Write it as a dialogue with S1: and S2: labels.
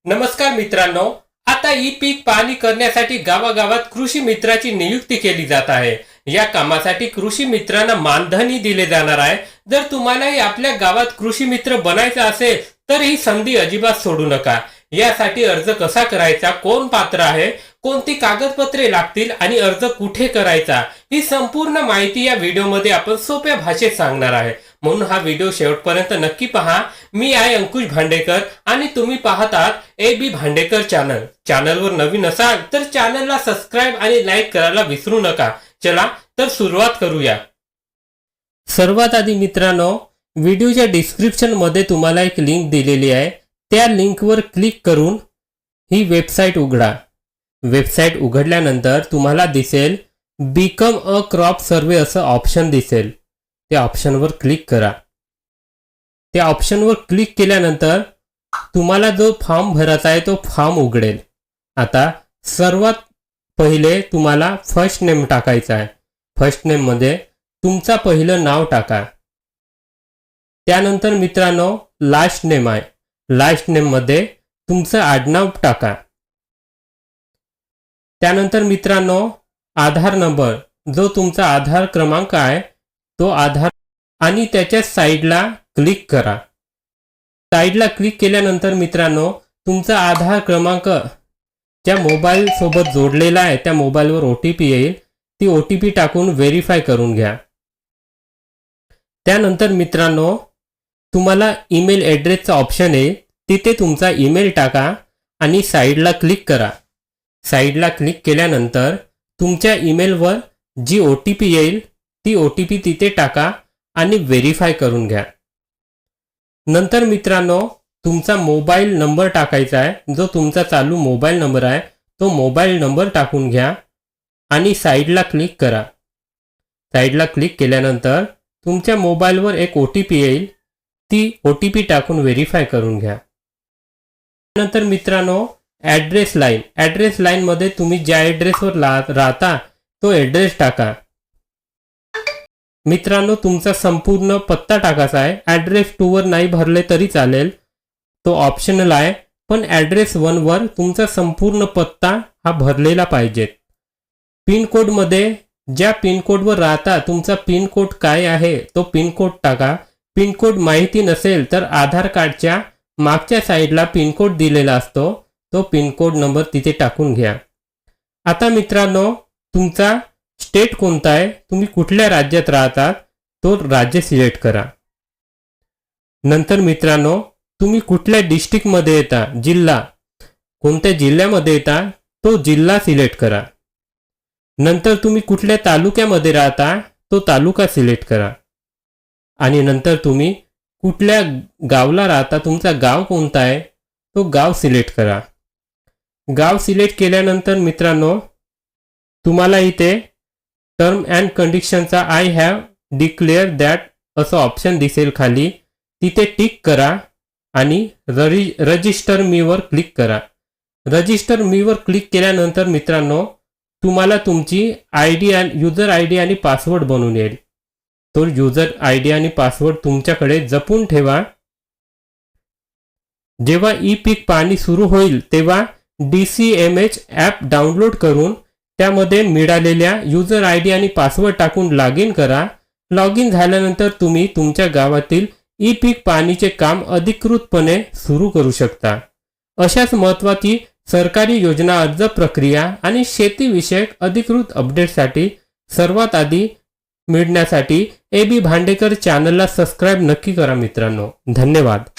S1: नमस्कार मित्रांनो, आता ई पीक पाहणी करण्यासाठी गावागावात कृषी मित्राची नियुक्ती केली जात आहे। या कामासाठी कृषी मित्रांना मानधनही दिले जाणार आहे। जर तुम्हालाही आपल्या गावात कृषी मित्र बनायचा असेल तर ही संधी अजिबात सोडू नका। यासाठी अर्ज कसा करायचा, कोण पात्र आहे, कोणती कागदपत्रे लागतील आणि अर्ज कुठे करायचा, ही संपूर्ण माहिती या व्हिडिओमध्ये आपण सोप्या भाषेत सांगणार आहे। म्हणून हा व्हिडिओ शेवटपर्यंत नक्की पहा। मी आहे अंकुश भांडेकर आणि तुम्ही पाहतात AB भांडेकर चॅनल। चॅनलवर नवीन असाल तर चॅनलला सबस्क्राइब आणि लाईक करायला विसरू नका। चला तर सुरुवात करूया। सर्वात आधी मित्रांनो, व्हिडिओच्या डिस्क्रिप्शन मध्ये तुम्हाला एक लिंक दिलेली आहे। त्या लिंकवर क्लिक करून ही वेबसाईट उघडा। वेबसाईट उघडल्यानंतर तुम्हाला दिसेल बिकम अ क्रॉप सर्वे असं ऑप्शन दिसेल। त्या ऑप्शनवर क्लिक करा। त्या ऑप्शनवर क्लिक केल्यानंतर तुम्हाला जो फॉर्म भरायचा आहे तो फॉर्म उघडेल। आता सर्वात पहिले तुम्हाला फर्स्ट नेम टाकायचा आहे। फर्स्ट नेम मध्ये तुमचा पहिलं नाव टाका। त्यानंतर मित्रांनो लास्ट नेम आहे। लास्ट नेम मध्ये तुमचं आडनाव टाका। त्यानंतर मित्रांनो आधार नंबर, जो तुमचा आधार क्रमांक आहे तो आधार आणि त्याच्या साईडला क्लिक करा। साईडला क्लिक केल्यानंतर मित्रांनो तुमचा आधार क्रमांक ज्या मोबाईल सोबत जोडलेला आहे त्या मोबाईलवर OTP येईल। ती OTP टाकून व्हेरीफाय करून घ्या। त्यानंतर मित्रांनो तुम्हाला ईमेल ॲड्रेसचा ऑप्शन आहे, तिथे तुमचा ईमेल टाका आणि साईडला क्लिक करा। साईडला क्लिक केल्यानंतर तुमच्या ईमेलवर जी OTP येईल ती OTP तिथे टाका आणि व्हेरीफाय करून घ्या। नंतर मित्रांनो तुमचा मोबाईल नंबर टाकायचा आहे। जो तुमचा चालू मोबाईल नंबर आहे तो मोबाईल नंबर टाकून घ्या आणि साईडला क्लिक करा। साईडला क्लिक केल्यानंतर तुमच्या मोबाईलवर एक OTP येईल, ती OTP टाकून व्हेरीफाय करून घ्या। नंतर मित्रांनो ॲड्रेस लाईन, ॲड्रेस लाईन मध्ये तुम्ही ज्या ॲड्रेसवर राहता तो ॲड्रेस टाका। मित्रांनो तुमचा संपूर्ण पत्ता टाकायचा आहे। ॲड्रेस 2 वर नाही भरले तरी चालेल, तो ऑप्शनल आहे, पण ॲड्रेस 1 वर तुमचा संपूर्ण पत्ता हा भरलेला पाहिजे। पिन कोड मध्ये ज्या पिन कोडवर राहता तुमचा पिन कोड काय आहे तो पिन कोड टाका। पिन कोड माहिती नसेल तर आधार कार्डच्या मागच्या साईडला पिन कोड दिलेला असतो, तो पिन कोड नंबर तिथे टाकून घ्या। आता मित्रांनो तुमचा स्टेट कोणता आहे, तुम्ही कुठल्या राज्यात राहतात तो राज्य सिलेक्ट करा। नंतर मित्रांनो तुम्ही कुठल्या डिस्ट्रिक्ट मध्ये येता, जिल्हा कोणत्या जिल्ह्यामध्ये येता तो जिल्हा सिलेक्ट करा। नंतर तुम्ही कुठल्या तालुक्यामध्ये राहता तो तालुका सिलेक्ट करा आणि नंतर तुम्ही कुठल्या गावला राहता, तुमचा गाव कोणता आहे तो गाव सिलेक्ट करा। गाव सिलेक्ट केल्यानंतर मित्रांनो तुम्हाला इथे टर्म अँड कंडिशनचा आय हॅव डिक्लेअर दॅट असं ऑप्शन दिसेल खाली, तिथे टिक करा आणि रजिस्टर मी वर क्लिक करा। रजिस्टर मी वर क्लिक केल्यानंतर मित्रांनो तुम्हाला तुमची युजर आयडी आणि पासवर्ड बनवून येईल। तो युजर आयडी आणि पासवर्ड तुमच्याकडे जपून ठेवा। जेव्हा ई पीक पाहणी सुरू होईल तेव्हा DCMH ॲप डाउनलोड करून त्यामध्ये मिळालेल्या युजर आयडी आणि पासवर्ड टाकून लॉग इन करा। लॉग इन झाल्यानंतर तुम्ही तुमच्या गावातील ई पीक पाहणीचे काम अधिकृतपणे सुरू करू शकता। अशाच महत्त्वाची सरकारी योजना, अर्ज प्रक्रिया आणि शेतीविषयक अधिकृत अपडेटसाठी सर्वात आधी मिळण्यासाठी AB भांडेकर चॅनलला सबस्क्राइब नक्की करा मित्रांनो। धन्यवाद।